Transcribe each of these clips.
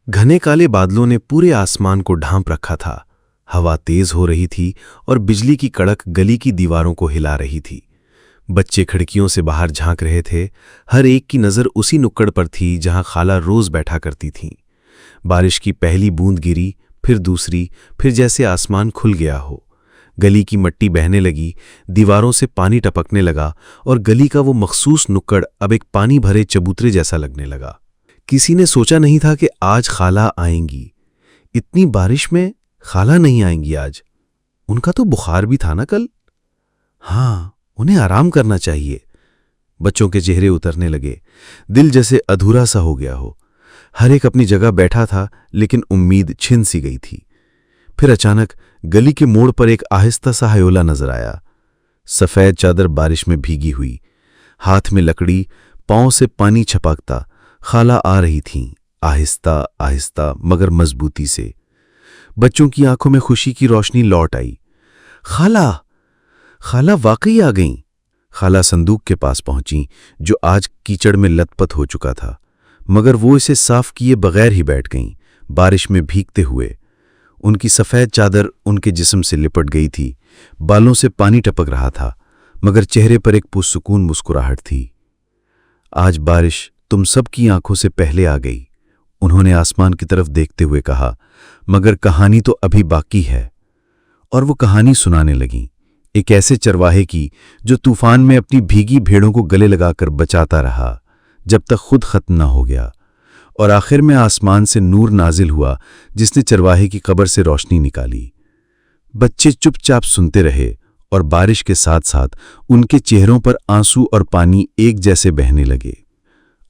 घने काले बादलों ने पूरे आसमान को ढांप रखा था। हवा तेज हो रही थी और बिजली की कड़क गली की दीवारों को हिला रही थी। बच्चे खिड़कियों से बाहर झांक रहे थे। हर एक की नज़र उसी नुक्कड़ पर थी जहां खाला रोज बैठा करती थीं। बारिश की पहली बूंद गिरी, फिर दूसरी, फिर जैसे आसमान खुल गया हो। गली की मिट्टी बहने लगी, दीवारों से पानी टपकने लगा और गली का वो मखसूस नुक्कड़ अब एक पानी भरे चबूतरे जैसा लगने लगा। किसी ने सोचा नहीं था कि आज खाला आएंगी। इतनी बारिश में खाला नहीं आएंगी आज। उनका तो बुखार भी था ना कल। हाँ, उन्हें आराम करना चाहिए। बच्चों के चेहरे उतरने लगे। दिल जैसे अधूरा सा हो गया हो। हर एक अपनी जगह बैठा था, लेकिन उम्मीद छिन सी गई थी। फिर अचानक गली के मोड़ पर एक आहिस्ता सा हयोला नजर आया। सफेद चादर बारिश में भीगी हुई, हाथ में लकड़ी, पांव से पानी छपकता खाला आ रही थीं, आहिस्ता आहिस्ता मगर मजबूती से। बच्चों की आंखों में खुशी की रोशनी लौट आई। खाला, खाला वाकई आ गईं। खाला संदूक के पास पहुंची, जो आज कीचड़ में लथपथ हो चुका था, मगर वो इसे साफ किए बगैर ही बैठ गईं, बारिश में भीगते हुए। उनकी सफेद चादर उनके जिस्म से लिपट गई थी, बालों से पानी टपक रहा था, मगर चेहरे पर एक पुरसुकून मुस्कुराहट थी। आज बारिश तुम सब की आंखों से पहले आ गई, उन्होंने आसमान की तरफ देखते हुए कहा, मगर कहानी तो अभी बाकी है। और वो कहानी सुनाने लगीं, एक ऐसे चरवाहे की जो तूफान में अपनी भीगी भेड़ों को गले लगाकर बचाता रहा, जब तक खुद खत्म न हो गया। और आखिर में आसमान से नूर नाजिल हुआ, जिसने चरवाहे की कब्र से रोशनी निकाली। बच्चे चुपचाप सुनते रहे और बारिश के साथ साथ उनके चेहरों पर आंसू और पानी एक जैसे बहने लगे।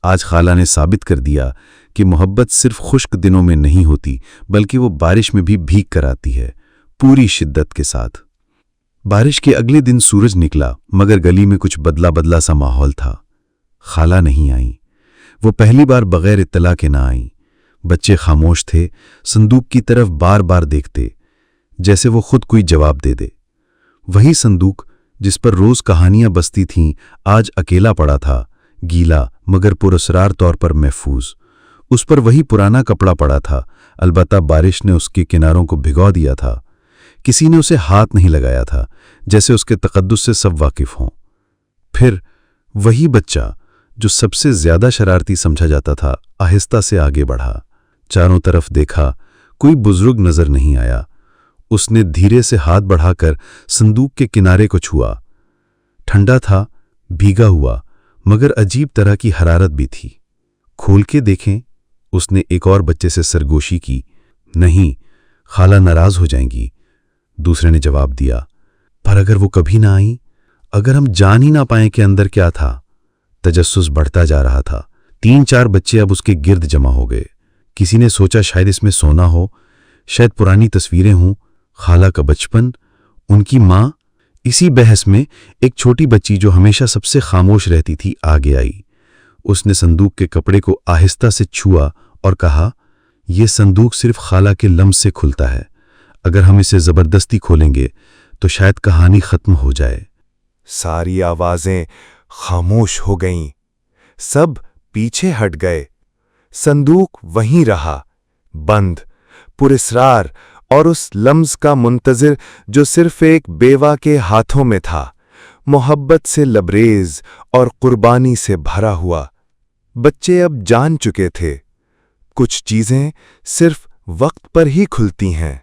आज खाला ने साबित कर दिया कि मोहब्बत सिर्फ खुश्क दिनों में नहीं होती, बल्कि वो बारिश में भी भीग कर आती है, पूरी शिद्दत के साथ। बारिश के अगले दिन सूरज निकला, मगर गली में कुछ बदला बदला सा माहौल था। खाला नहीं आई। वो पहली बार बगैर इत्तला के ना आई। बच्चे खामोश थे, संदूक की तरफ बार बार देखते, जैसे वो खुद कोई जवाब दे दे। वही संदूक जिस पर रोज कहानियां बसती थीं, आज अकेला पड़ा था, गीला मगर पुरअसरार तौर पर महफूज। उस पर वही पुराना कपड़ा पड़ा था, अलबत्ता बारिश ने उसके किनारों को भिगो दिया था। किसी ने उसे हाथ नहीं लगाया था, जैसे उसके तकद्दुस से सब वाकिफ हों। फिर वही बच्चा जो सबसे ज्यादा शरारती समझा जाता था, आहिस्ता से आगे बढ़ा। चारों तरफ देखा, कोई बुजुर्ग नजर नहीं आया। उसने धीरे से हाथ बढ़ाकर संदूक के किनारे को छुआ। ठंडा था, भीगा हुआ, मगर अजीब तरह की हरारत भी थी। खोल के देखें, उसने एक और बच्चे से सरगोशी की। नहीं, खाला नाराज हो जाएंगी, दूसरे ने जवाब दिया। पर अगर वो कभी ना आई, अगर हम जान ही ना पाएं कि अंदर क्या था। तजस्सुस बढ़ता जा रहा था। 3-4 बच्चे अब उसके गिर्द जमा हो गए। किसी ने सोचा शायद इसमें सोना हो, शायद पुरानी तस्वीरें हों, खाला का बचपन, उनकी माँ। इसी बहस में एक छोटी बच्ची जो हमेशा सबसे खामोश रहती थी, आगे आई। उसने संदूक के कपड़े को आहिस्ता से छुआ और कहा, यह संदूक सिर्फ खाला के लम्स से खुलता है। अगर हम इसे जबरदस्ती खोलेंगे तो शायद कहानी खत्म हो जाए। सारी आवाजें खामोश हो गईं। सब पीछे हट गए। संदूक वहीं रहा, बंद, पुरअसरार, और उस लम्स का मुंतजिर जो सिर्फ एक बेवा के हाथों में था, मोहब्बत से लबरेज और कुर्बानी से भरा हुआ। बच्चे अब जान चुके थे, कुछ चीजें सिर्फ वक्त पर ही खुलती हैं।